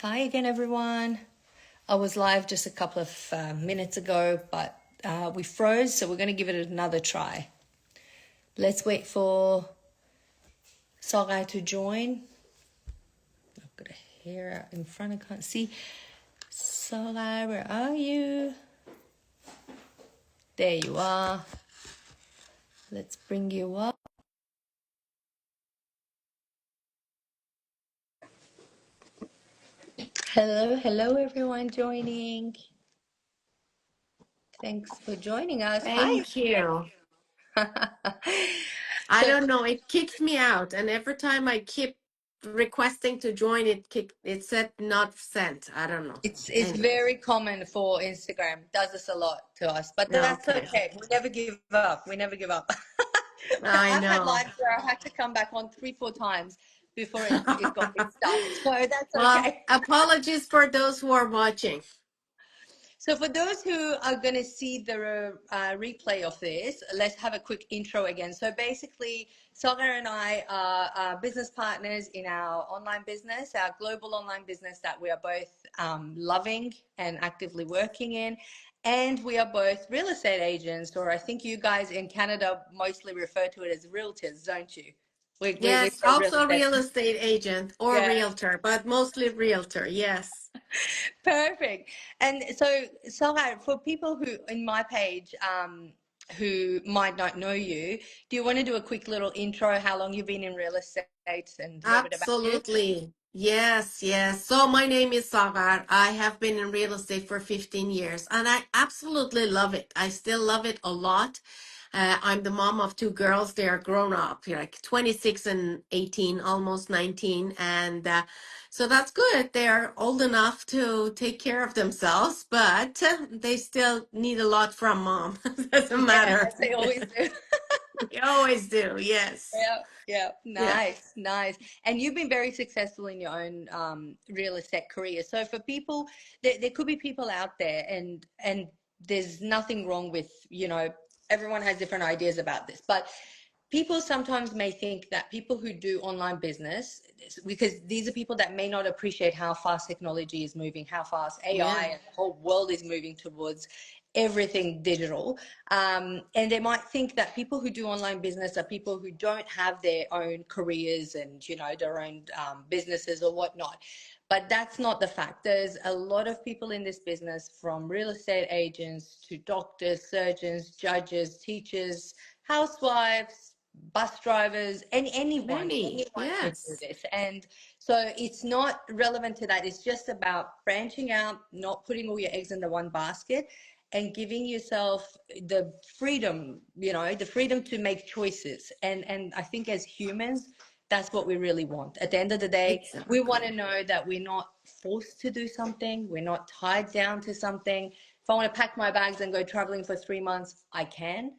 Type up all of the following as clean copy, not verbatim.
Hi again, everyone. I was live just a couple of minutes ago, but we froze, so we're going to give it another try. Let's wait for Sagai to join. I've got a hair out in front, I can't see. Sagai, where are you? There you are. Let's bring you up. Hello, everyone joining. Thanks for joining us. Hi. Thank you. I So don't know. It kicked me out, and every time I keep requesting to join, it said not sent. I don't know. it's Anyways, very common for Instagram. Does this a lot to us, but that's okay. okay. We never give up. We never give up. I I've had know. lives where I had to come back on 3, 4 times before it got restarted. So that's Well, okay. apologies for those who are watching. So for those who are going to see the replay of this, let's have a quick intro again. So basically, Saga and I are business partners in our online business, our global online business that we are both loving and actively working in. And we are both real estate agents, or I think you guys in Canada mostly refer to it as realtors, don't you? We Yes, say real also estate. real estate agent or Yeah. realtor, but mostly realtor. Yes. Perfect. And so, Salha, for people who in my page who might not know you, do you want to do a quick little intro? How long you've been in real estate and a little bit about you? Absolutely. Yes, yes. So my name is Sagar. I have been in real estate for 15 years and I absolutely love it. I still love it a lot. I'm the mom of two girls. They are grown up, like 26 and 18, almost 19. And so that's good. They are old enough to take care of themselves, but they still need a lot from mom. Doesn't Yeah, matter. as they always do. We always do. Yes. Yeah, yeah, Yeah. nice, nice. And you've been very successful in your own real estate career. So for people, there could be people out there, and there's nothing wrong with, everyone has different ideas about this, but people sometimes may think that people who do online business, because these are people that may not appreciate how fast technology is moving, how fast AI Yeah. and the whole world is moving towards everything digital. And they might think that people who do online business are people who don't have their own careers and, their own businesses or whatnot. But that's not the fact. There's a lot of people in this business, from real estate agents to doctors, surgeons, judges, teachers, housewives, bus drivers, Many. anyone can do Yes. this. And so it's not relevant to that. It's just about branching out, not putting all your eggs in the one basket, and giving yourself the freedom to make choices. And I think as humans, that's what we really want. At the end of the day, we want to Exactly. know that we're not forced to do something, we're not tied down to something. If I want to pack my bags and go traveling for 3 months, I can,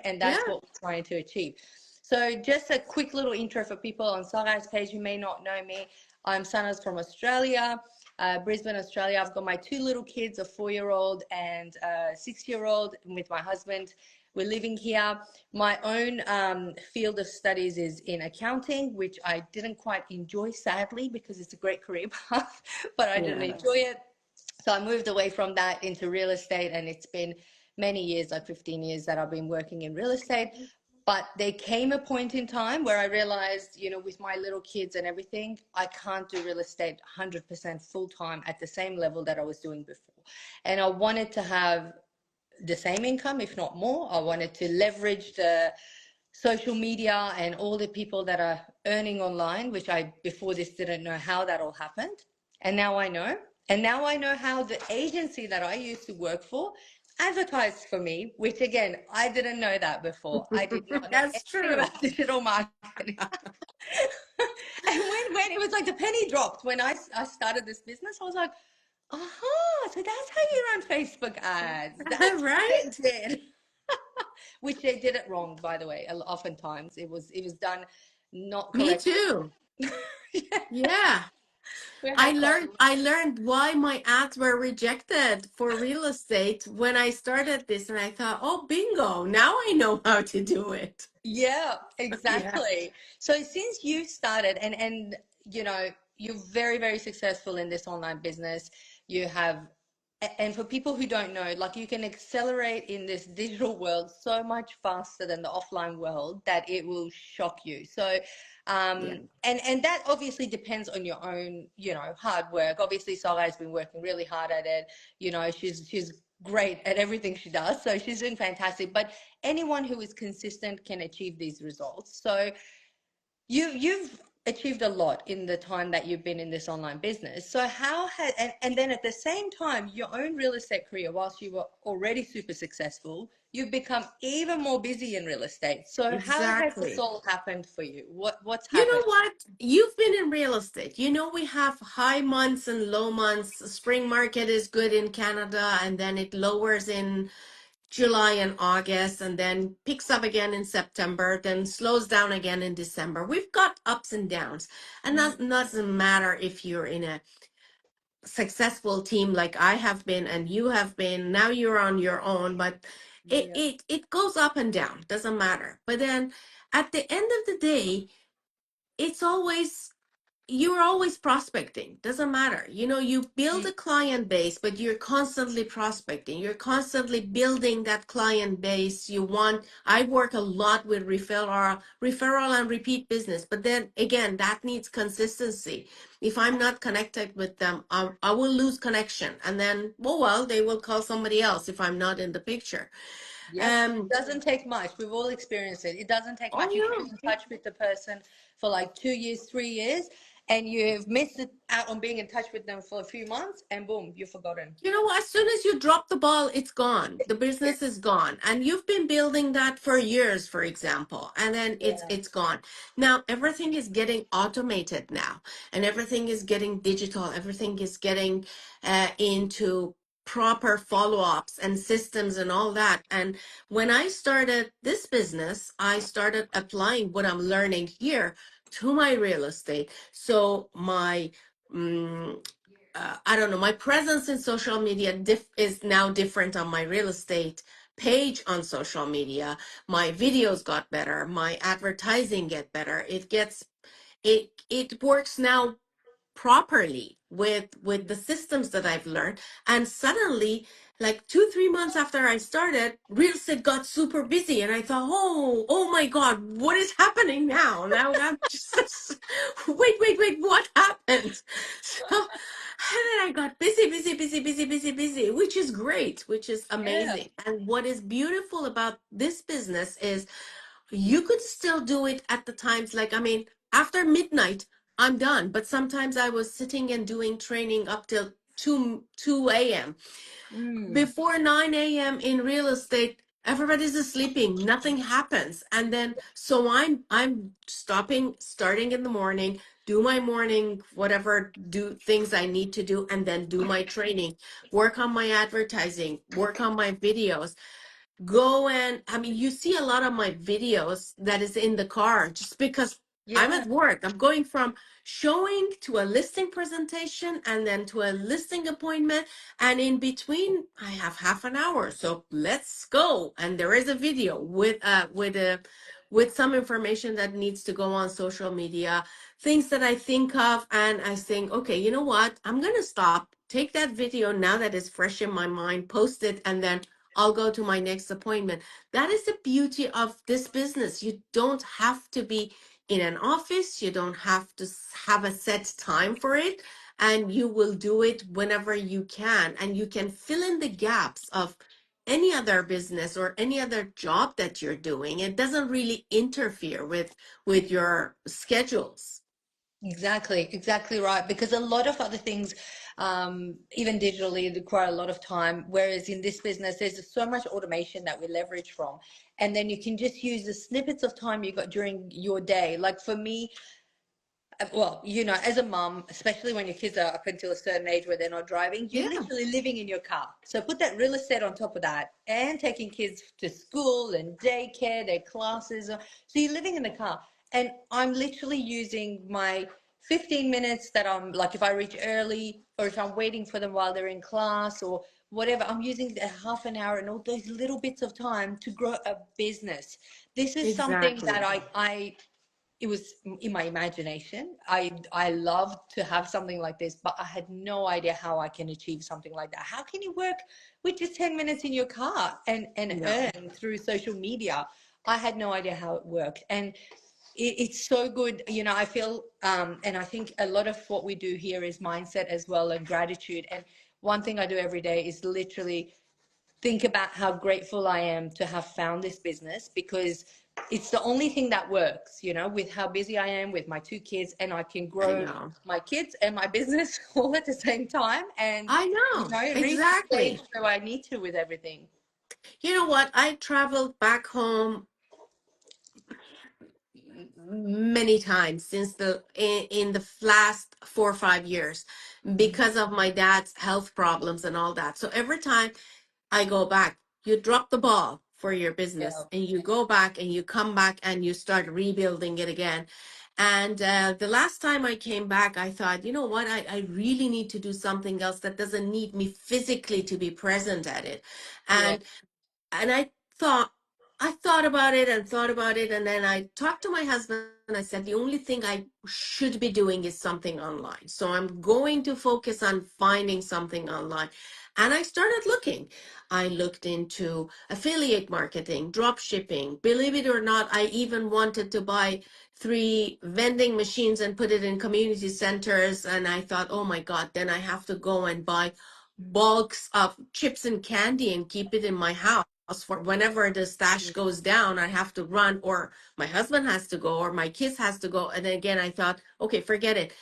and that's Yeah. what we're trying to achieve. So just a quick little intro for people on Sarai's page who may not know me. I'm Sana's from Australia, Brisbane, Australia. I've got my two little kids, a 4-year-old and a 6-year-old, with my husband. We're living here. My own field of studies is in accounting, which I didn't quite enjoy, sadly, because it's a great career path, but I didn't enjoy Yes. it. So I moved away from that into real estate, and it's been many years, like 15 years, that I've been working in real estate. But there came a point in time where I realized, with my little kids and everything, I can't do real estate 100% full time at the same level that I was doing before. And I wanted to have the same income, if not more. I wanted to leverage the social media and all the people that are earning online, which I before this didn't know how that all happened. And now I know. And now I know how the agency that I used to work for advertised for me, which again, I didn't know that before. I did not know That's anything true. about digital marketing. And when it was like the penny dropped, when I started this business, I was like, aha, so that's how you run Facebook ads. That's what they Right? did. Which they did it wrong, by the way. Oftentimes it was done not Me correctly. too. Yeah, Yeah. we I had quite. learned I learned why my ads were rejected for real estate when I started this and I thought, "Oh, bingo. Now I know how to do it." Yeah, Yeah. exactly. So since you started, and you're very, very successful in this online business. You have, and for people who don't know, like you can accelerate in this digital world so much faster than the offline world that it will shock you. So, Yeah, and that obviously depends on your own, hard work. Obviously, Saga has been working really hard at it. She's great at everything she does, so she's doing fantastic. But anyone who is consistent can achieve these results. So you've achieved a lot in the time that you've been in this online business. So how had and then at the same time, your own real estate career, whilst you were already super successful, you've become even more busy in real estate. So how has this exactly. all happened for you? What's You happened? know what? You've been in real estate. You know, we have high months and low months. Spring market is good in Canada, and then it lowers in July and August, and then picks up again in September, then slows down again in December. We've got ups and downs, and Mm, that doesn't matter if you're in a successful team like I have been and you have been. Now you're on your own, but yeah. it goes up and down. Doesn't matter. But then at the end of the day, it's always you're always prospecting. Doesn't matter, you build Mm, a client base, but you're constantly prospecting, you're constantly building that client base. I work a lot with referral and repeat business, but then again, that needs consistency. If I'm not connected with them, I will lose connection, and then, well, they will call somebody else if I'm not in the picture. yep. um Doesn't take much. We've all experienced it. It doesn't take oh much. You can be in yeah. touch with the person for like 2 years, 3 years, and you've missed it out on being in touch with them for a few months, and boom, you're forgotten. As soon as you drop the ball, it's gone. The business is gone. And you've been building that for years, for example, and then it's Yeah. it's gone. Now everything is getting automated now, and everything is getting digital. Everything is getting into proper follow-ups and systems and all that. And when I started this business, I started applying what I'm learning here to my real estate. So my mm, I don't know, my presence in social media is now different on my real estate page on social media. My videos got better, my advertising get better. It works now properly with the systems that I've learned. And suddenly, like 2 3 months after I started, real estate got super busy, and I thought, oh my god, what is happening now I'm just wait, what happened? So, and then I got busy, which is great, which is Yeah. amazing. And what is beautiful about this business is you could still do it at the times, like, I mean, after midnight I'm done, but sometimes I was sitting and doing training up till 2 a.m. Mm. Before 9 a.m. in real estate, everybody's sleeping, nothing happens. And then so I'm starting in the morning, do my morning whatever do things I need to do, and then do my training, work on my advertising, work on my videos, go. And I mean, you see a lot of my videos that is in the car just because I'm Yeah. at work. I'm going from showing to a listing presentation and then to a listing appointment, and in between I have half an hour, so let's go. And there is a video with some information that needs to go on social media, things that I think of, and I think, okay, you know what, I'm gonna stop, take that video now that it's fresh in my mind, post it, and then I'll go to my next appointment. That is the beauty of this business. You don't have to be in an office, you don't have to have a set time for it, and you will do it whenever you can. And you can fill in the gaps of any other business or any other job that you're doing. It doesn't really interfere with your schedules. Exactly, exactly right. Because a lot of other things, even digitally, require a lot of time. Whereas in this business, there's so much automation that we leverage from. And then you can just use the snippets of time you got during your day. Like for me, well, as a mum, especially when your kids are up until a certain age where they're not driving, you're Yeah, literally living in your car. So put that real estate on top of that and taking kids to school and daycare, their classes. So you're living in the car. And I'm literally using my 15 minutes that I'm like, if I reach early or if I'm waiting for them while they're in class or whatever, I'm using a half an hour and all those little bits of time to grow a business. This is something that exactly. I it was in my imagination. I loved to have something like this, but I had no idea how I can achieve something like that. How can you work with just 10 minutes in your car and No, earn through social media? I had no idea how it worked. And it's so good. I feel, and I think a lot of what we do here is mindset as well, and gratitude. And one thing I do every day is literally think about how grateful I am to have found this business, because it's the only thing that works, with how busy I am with my two kids, and I can I grow know. my kids and my business all at the same time, and, I know. reach the stage Exactly. where I need to with everything. You know what? I traveled back home many times since in the last 4 or 5 years Mm. because of my dad's health problems and all that. So every time I go back, you drop the ball for your business Yeah. and you go back and you come back and you start rebuilding it again. And the last time I came back, I thought, you know what, I really need to do something else that doesn't need me physically to be present at it. Yeah. And I thought about it and thought about it, and then I talked to my husband and I said the only thing I should be doing is something online. So I'm going to focus on finding something online. And I started looking. I looked into affiliate marketing, drop shipping. Believe it or not, I even wanted to buy 3 vending machines and put it in community centers. And I thought, oh my God, then I have to go and buy bulks of chips and candy and keep it in my house for whenever the stash goes down. I have to run, or my husband has to go, or my kids has to go. And then again, I thought, okay, forget it.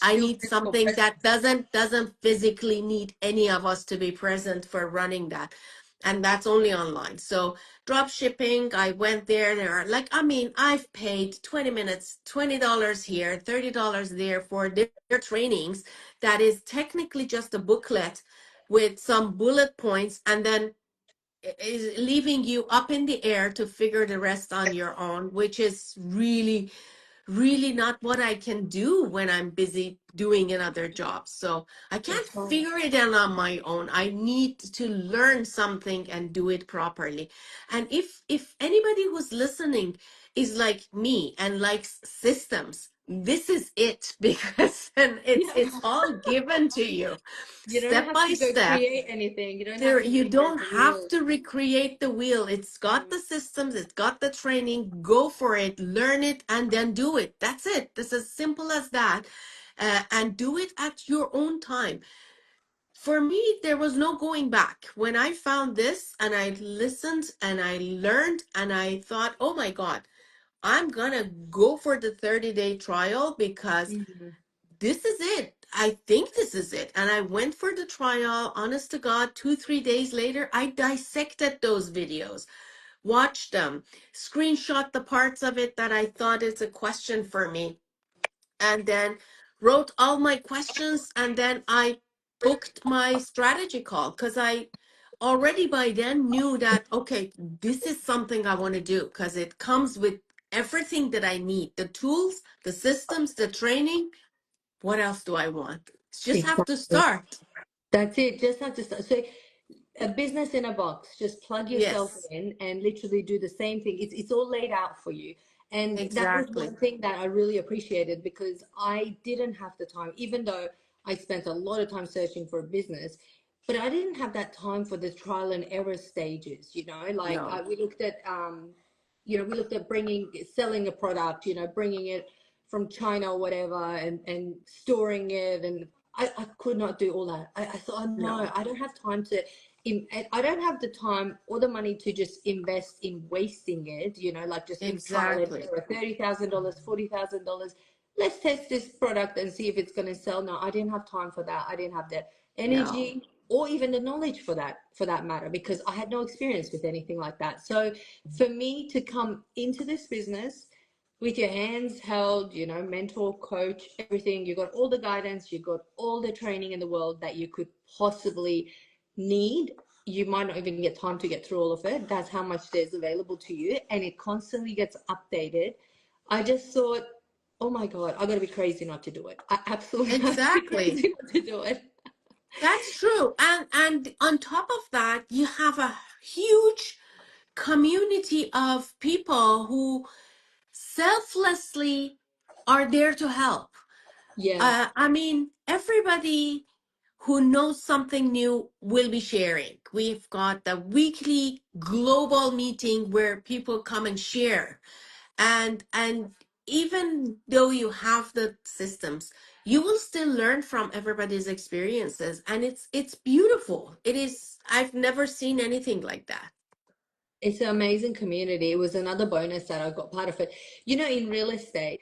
I Still need physical something presence. that doesn't physically need any of us to be present for running that. And that's only online. So drop shipping, I went there. There are like, I mean, I've paid 20 minutes, $20 here, $30 there for their trainings. That is technically just a booklet with some bullet points, and then is leaving you up in the air to figure the rest on your own, which is really not what I can do when I'm busy doing another job. So I can't That's right. figure it out on my own. I need to learn something and do it properly. And if anybody who's listening is like me and likes systems, this is it because then it's Yeah. it's all given to you You don't step have by to go step. create anything. You don't have There, to you reinvent don't the have wheel. to recreate the wheel. It's got the systems, it's got the training. Go for it, learn it, and then do it. That's it. It's as simple as that. And do it at your own time. For me, there was no going back. When I found this and I listened and I learned and I thought, oh my God, I'm gonna go for the 30-day trial because Mm. this is it. I think this is it. And I went for the trial. Honest to God, 2, 3 days later, I dissected those videos, watched them, screenshot the parts of it that I thought is a question for me, and then wrote all my questions. And then I booked my strategy call because I already by then knew that, okay, this is something I want to do because it comes with everything that I need, the tools, the systems, the training. What else do I want? Just have to Exactly. start. That's it. Just have to start. So a business in a box. Just plug yourself Yes, in and literally do the same thing. It's all laid out for you. And that was one exactly. thing that I really appreciated, because I didn't have the time, even though I spent a lot of time searching for a business, but I didn't have that time for the trial and error stages, like No, we looked at, we looked at selling a product, bringing it from China or whatever, and storing it. And I could not do all that. I thought, oh, no, no, I don't have time to, I don't have the time or the money to just invest in wasting it, like just in trial and exactly. error, $30,000, $40,000. Let's test this product and see if it's going to sell. No, I didn't have time for that. I didn't have the No, energy or even the knowledge for that matter, because I had no experience with anything like that. So for me to come into this business with your hands held, mentor, coach, everything, you got all the guidance, you got all the training in the world that you could possibly need. You might not even get time to get through all of it. That's how much there's available to you, and it constantly gets updated. I just thought, oh my God, I gotta be crazy not to do it. I absolutely have to be exactly. crazy not to do it. That's true. And on top of that, you have a huge community of people who selflessly are there to help. Yeah. I mean, everybody who knows something new will be sharing. We've got the weekly global meeting where people come and share. And even though you have the systems, you will still learn from everybody's experiences, and it's beautiful. It is. I've never seen anything like that. It's an amazing community. It was another bonus that I got part of it. In real estate,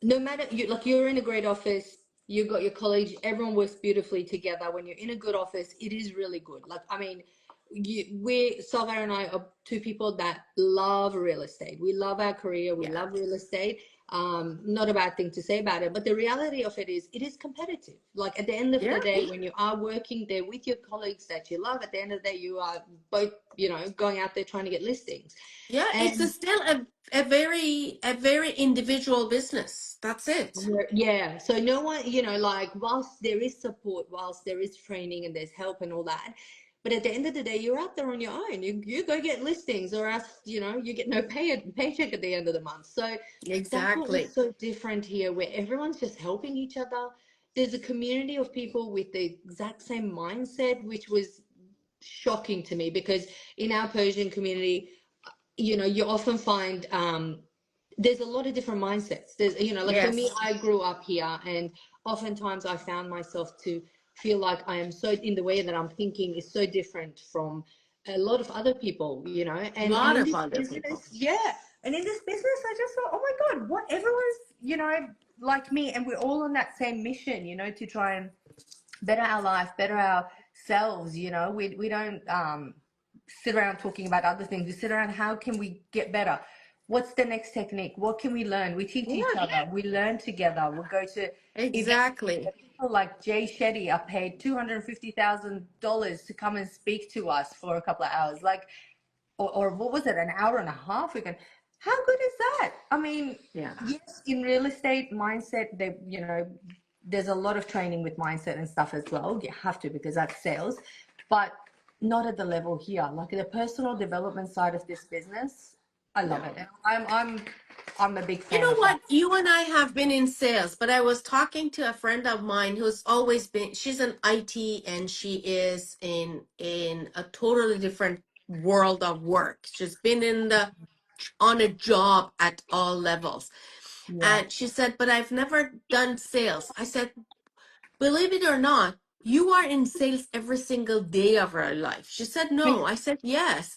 no matter you like you're in a great office, you got your colleagues, everyone works beautifully together. When you're in a good office, it is really good. Like, I mean, Salva and I are two people that love real estate. We love our career, we Yeah. love real estate. Not a bad thing to say about it, but the reality of it is competitive. Like, at the end of Yeah. the day, when you are working there with your colleagues that you love, at the end of the day, you are both, going out there trying to get listings. Yeah. It's And still a very individual business. That's it. yeah, so no one, like, whilst there is support, whilst there is training and there's help and all that, but at the end of the day, you're out there on your own. You go get listings, or else, you get no paycheck at the end of the month. So that's what was Exactly. so different here, where everyone's just helping each other. There's a community of people with the exact same mindset, which was shocking to me, because in our Persian community, you often find there's a lot of different mindsets. There's, like, for me, Yes. I grew up here, and oftentimes I found myself to feel like I am so, in the way that I'm thinking is so different from a lot of other people, A and lot in of this other people. business, yeah, and in this business, I just thought, oh my God, what, everyone's, like me, and we're all on that same mission, to try and better our life, better ourselves. We don't sit around talking about other things. We sit around, how can we get better? What's the next technique? What can we learn? We teach each Yeah. other. We learn together. We'll go to events. Exactly. People like Jay Shetty are paid $250,000 to come and speak to us for a couple of hours. Like, or what was it, an hour and a half? We can. How good is that? I mean, Yeah. yes, in real estate mindset, there's a lot of training with mindset and stuff as well. You have to, because that's sales, but not at the level here. Like, the personal development side of this business, I love it. No. And I'm a big You fan know of that. what? You and I have been in sales, but I was talking to a friend of mine who's always been, she's an IT, and she is in a totally different world of work. She's been on a job at all levels. Yeah. And she said, but I've never done sales. I said, believe it or not, you are in sales every single day of our life. She said, no. I said, yes.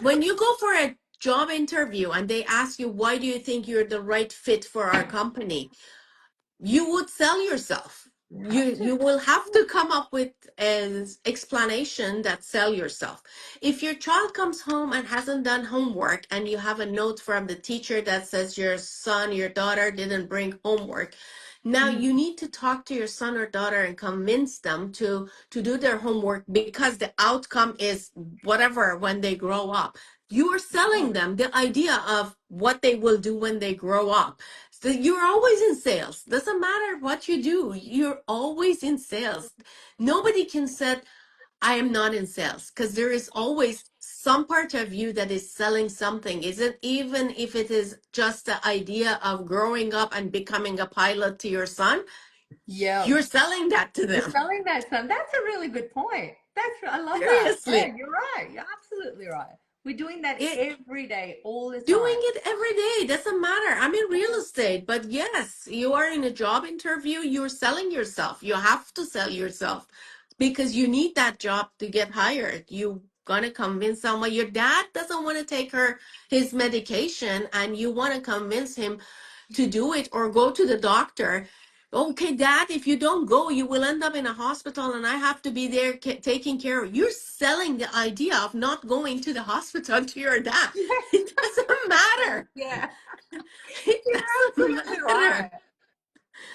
When you go for a job interview and they ask you, why do you think you're the right fit for our company? You would sell yourself. You have You to. will have to come up with an explanation that sell yourself. If your child comes home and hasn't done homework, and you have a note from the teacher that says your son, your daughter didn't bring homework, now Mm. you need to talk to your son or daughter and convince them to do their homework, because the outcome is whatever when they grow up. You are selling them the idea of what they will do when they grow up. So you're always in sales. Doesn't matter what you do. You're always in sales. Nobody can say, I am not in sales, because there is always some part of you that is selling something. Isn't, even if it is just the idea of growing up and becoming a pilot to your son, Yeah. you're selling that to You're them. selling that, son. That's a really good point. I love that. Yeah, Seriously. you're right. You're absolutely right. We're doing that It every day, all the doing time. it every day doesn't matter. I'm in real estate, but yes, you are in a job interview, you're selling yourself. You have to sell yourself, because you need that job to get hired. You gonna convince someone, your dad doesn't want to take his medication, and you want to convince him to do it, or go to the doctor. Okay, dad, if you don't go, you will end up in a hospital, and I have to be there taking care of you. You're selling the idea of not going to the hospital to your dad. It doesn't matter. Yeah, It you're doesn't absolutely right. matter.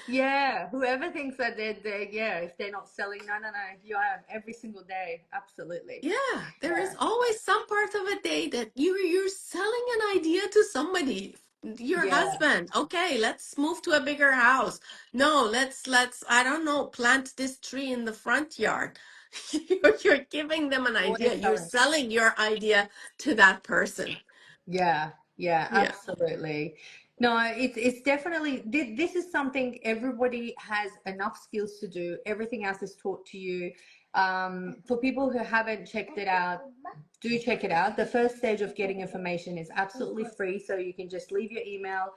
Yeah, whoever thinks that yeah, if they're not selling, no, no, no, you are every single day. Absolutely. Yeah, there is Yeah. always some part of a day that you're selling an idea to somebody. Your Yeah. husband. Okay, let's move to a bigger house. No, let's I don't know, plant this tree in the front yard. You're giving them an idea. Always You're selling. selling your idea to that person. Yeah, yeah, Yeah. absolutely. No, it's definitely this is something everybody has enough skills to do. Everything else is taught to you. For people who haven't checked it out, do check it out. The first stage of getting information is absolutely free, so you can just leave your email,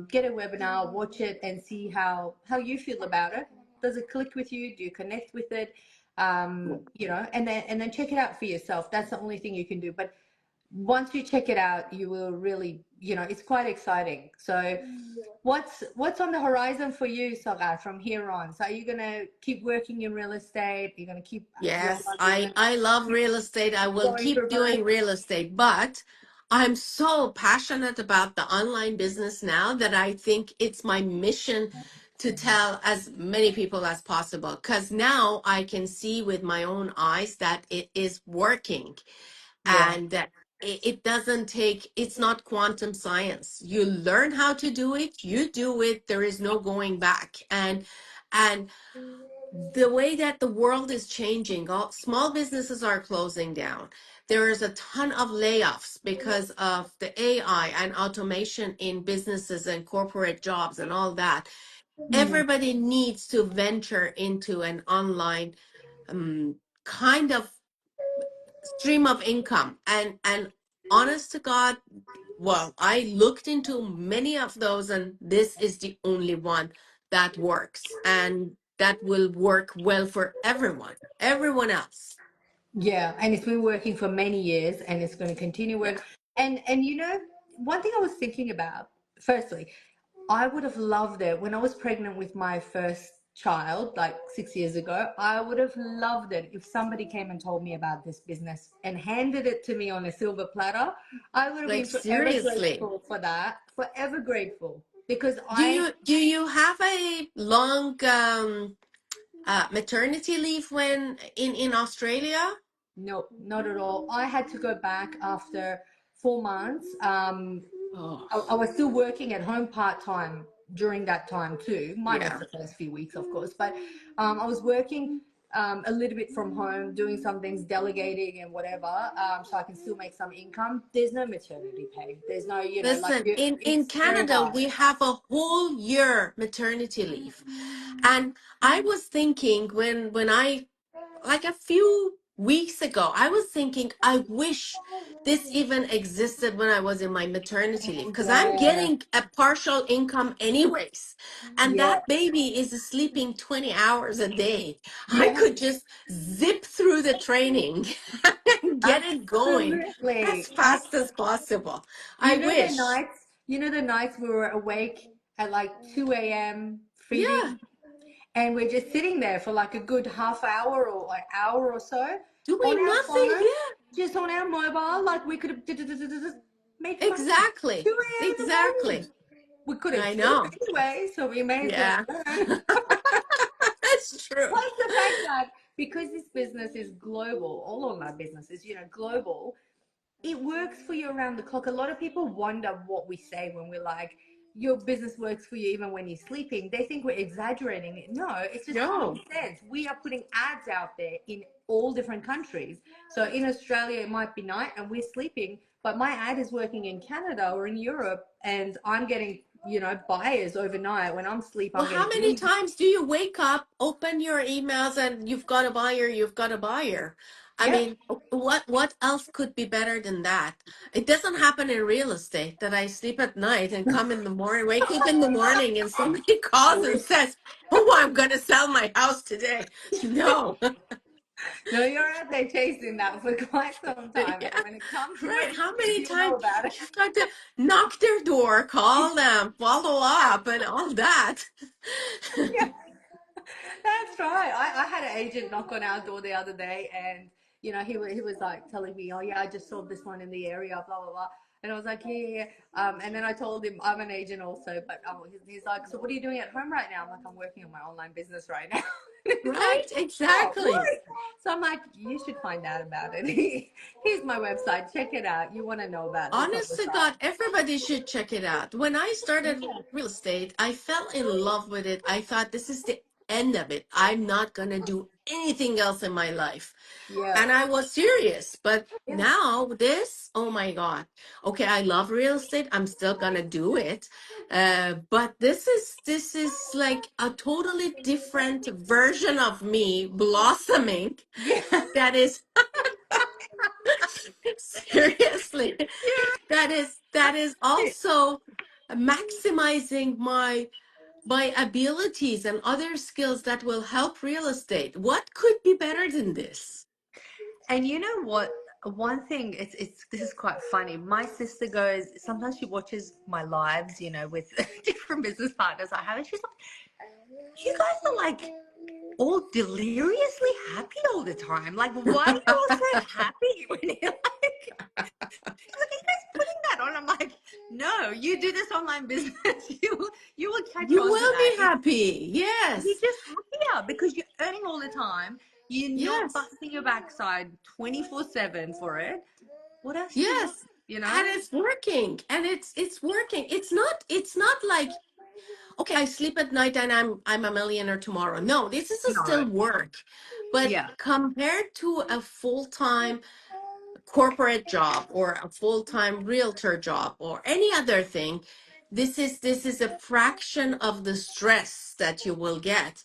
get a webinar, watch it, and see how you feel about it. Does it click with you? Do you connect with it? And then check it out for yourself. That's the only thing you can do. But once you check it out, you will really, it's quite exciting. So what's on the horizon for you, Sagat, from here on? So are you gonna keep working in real estate? You're gonna keep your Yes, online I business, I love real estate. I will going keep through both? doing real estate, but I'm so passionate about the online business now that I think it's my mission to tell as many people as possible, because now I can see with my own eyes that it is working, Yeah. and that it doesn't take, it's not quantum science. You learn how to do it, you do it, there is no going back. And the way that the world is changing, all small businesses are closing down. There is a ton of layoffs because of the AI and automation in businesses and corporate jobs and all that. Mm. Everybody needs to venture into an online kind of stream of income. And honest to God, well, I looked into many of those, and this is the only one that works and that will work well for everyone else. Yeah, and it's been working for many years, and it's going to continue Yeah. work. And one thing I was thinking about, firstly, I would have loved it when I was pregnant with my first child, like 6 years ago. I would have loved it if somebody came and told me about this business and handed it to me on a silver platter. I would have Like been forever seriously. grateful for that, forever grateful, because Do I, you have a long maternity leave when in Australia? no, not at all. I had to go back after 4 months. Oh, I was still working at home part time during that time too, minus yeah. the first few weeks, of course. But I was working a little bit from home, doing some things, delegating and whatever, so I can still make some income. There's no maternity pay. There's no, like Listen, you. in It's very Canada, hard. we have a whole year maternity leave. And I was thinking when I, like a few weeks ago, I was thinking, I wish this even existed when I was in my maternity leave, because I'm Yeah, getting a partial income anyways. And yeah, that baby is sleeping 20 hours a day. I yeah. could just zip through the training and get it going as Absolutely. fast as possible. I You know the wish. nights. You know the nights we were awake at like 2 a.m. Yeah, feeding, and we're just sitting there for like a good half hour or an hour or so on doing our nothing. phone, Yeah, just on our mobile. Like we could have made money. exactly. 2 a.m. in the Exactly. morning. We couldn't I sleep know. anyway, so we may as well Yeah. learn. That's true. Plus the fact that because this business is global, all of my businesses, global, it works for you around the clock. A lot of people wonder what we say when we're like, your business works for you even when you're sleeping. They think we're exaggerating it. No, it's just common No. sense. We are putting ads out there in all different countries. So in Australia, it might be night and we're sleeping, but my ad is working in Canada or in Europe, and I'm getting, buyers overnight. When I'm asleep, Well, I'm how getting many leads. times do you wake up, open your emails, and you've got a buyer, you've got a buyer? I Yep. mean, what else could be better than that? It doesn't happen in real estate that I sleep at night and come in the morning, wake up in the morning and somebody I calls and wish. says, "Oh, I'm going to sell my house today." No. No, you're out there chasing that for quite some time. Yeah, And when it comes right. through, How many you'll know times about it. you've got to knock their door, call them, follow up, and all that? Yeah. That's right. I had an agent knock on our door the other day, and he was like telling me, "Oh yeah, I just sold this one in the area, blah blah blah." And I was like, "Yeah, yeah, yeah." And then I told him I'm an agent also, but he's like, "So what are you doing at home right now?" I'm like, "I'm working on my online business right now." And he's like, Right? "Oh, Exactly. what?" So I'm like, "You should find out about it. Here's my website. Check it out. You want to know about this on Honest the to side." God, everybody should check it out. When I started Yeah. real estate, I fell in love with it. I thought this is the end of it. I'm not going to do anything else in my life. Yeah. And I was serious. But now this, oh my God. Okay, I love real estate. I'm still gonna do it. But this is like a totally different version of me blossoming. Yeah. That is seriously, that is Yeah. also maximizing my abilities and other skills that will help real estate. What could be better than this? And you know what? One thing, it's this is quite funny. My sister goes, sometimes she watches my lives, with different business partners I have, and she's like, "You guys are like all deliriously happy all the time. Like, why are you all so happy when you're like, are you guys putting that on?" I'm like, "No, you do this online business, you will catch You on to will that. be happy. You're Yes. just happier because you're earning all the time. You're not Yes. busting your backside 24/7 for it. What else do you want? Yes. You And know? it's working. And it's working. It's not like, okay, I sleep at night and I'm a millionaire tomorrow. No, this is a No. still work. But Yeah. compared to a full-time corporate job or a full-time realtor job or any other thing, this is a fraction of the stress that you will get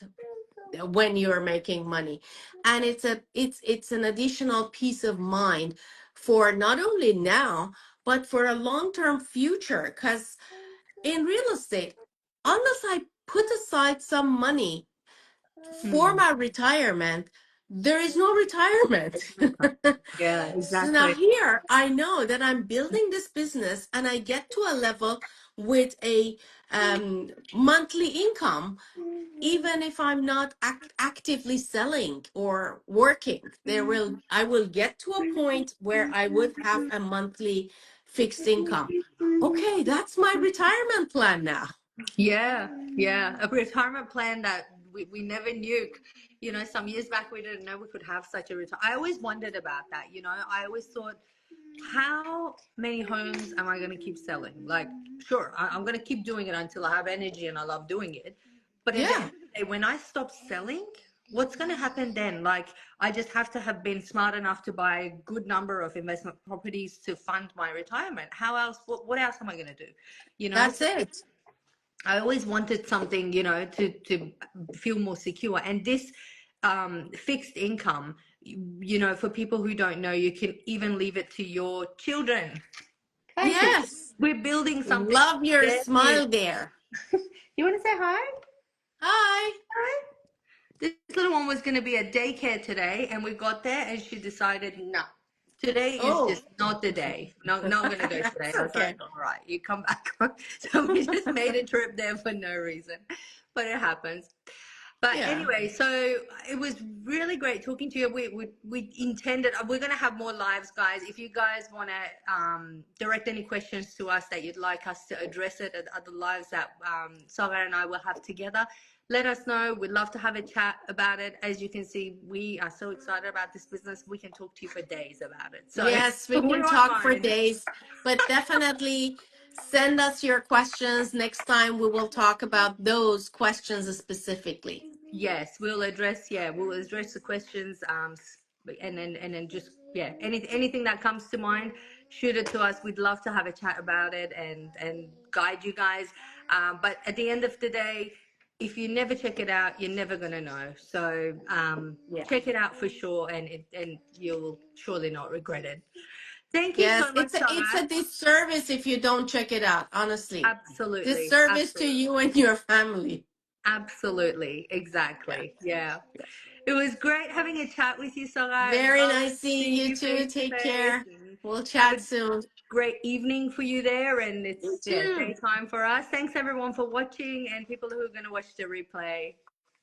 when you're making money. And it's an additional peace of mind for not only now but for a long-term future. Because in real estate, unless I put aside some money for Mm. my retirement, there is no retirement. Yeah, So now exactly. here I know that I'm building this business and I get to a level with a monthly income, even if I'm not actively selling or working. I will get to a point where I would have a monthly fixed income. Okay, that's my retirement plan now. Yeah, yeah. A retirement plan that we never knew. Some years back we didn't know we could have such a I always wondered about that. I always thought, how many homes am I going to keep selling? Like, sure, I'm going to keep doing it until I have energy and I love doing it. But at the end Yeah, of the day, when I stop selling, what's going to happen then? Like, I just have to have been smart enough to buy a good number of investment properties to fund my retirement. How else? What else am I going to do? that's So it. I always wanted something, to feel more secure. And this fixed income, for people who don't know, you can even leave it to your children, can't you? Yes. We're building something Love for your their future. smile there. You want to say hi? Hi. Hi. This little one was going to be at daycare today, and we got there, and she decided, no, today is Oh, just not the day. No, not going to go today. that's I was like, okay. all right, you come back. So we just made a trip there for no reason, but it happens. But Yeah. anyway, so it was really great talking to you. We intended, we're going to have more lives, guys. If you guys want to direct any questions to us that you'd like us to address it at other lives that Sagar and I will have together, let us know. We'd love to have a chat about it. As you can see, we are so excited about this business. We can talk to you for days about it. So Yes, we we're can talk for online. days, but definitely send us your questions. Next time we will talk about those questions specifically. Yes, we'll address the questions, and then just, yeah, anything that comes to mind, shoot it to us. We'd love to have a chat about it and guide you guys. But at the end of the day, if you never check it out, you're never gonna know. So Yeah. check it out for sure, and you'll surely not regret it. Thank you Yes, so much, it's a Sarah. disservice if you don't check it out, honestly. Absolutely, Disservice to absolutely, you and your family. absolutely, Yeah. exactly. Yeah. Yeah. It was great having a chat with you, Sarah. I Very love nice seeing seeing you you too. face to Take face. care. And We'll have chat a soon. great evening for you there. And You it's, yeah, too. daytime for us. Thanks everyone for watching and people who are going to watch the replay.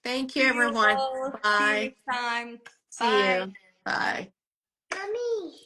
Thank you, See you everyone. all. See you Bye. next time. See Bye. you. Bye. Mommy.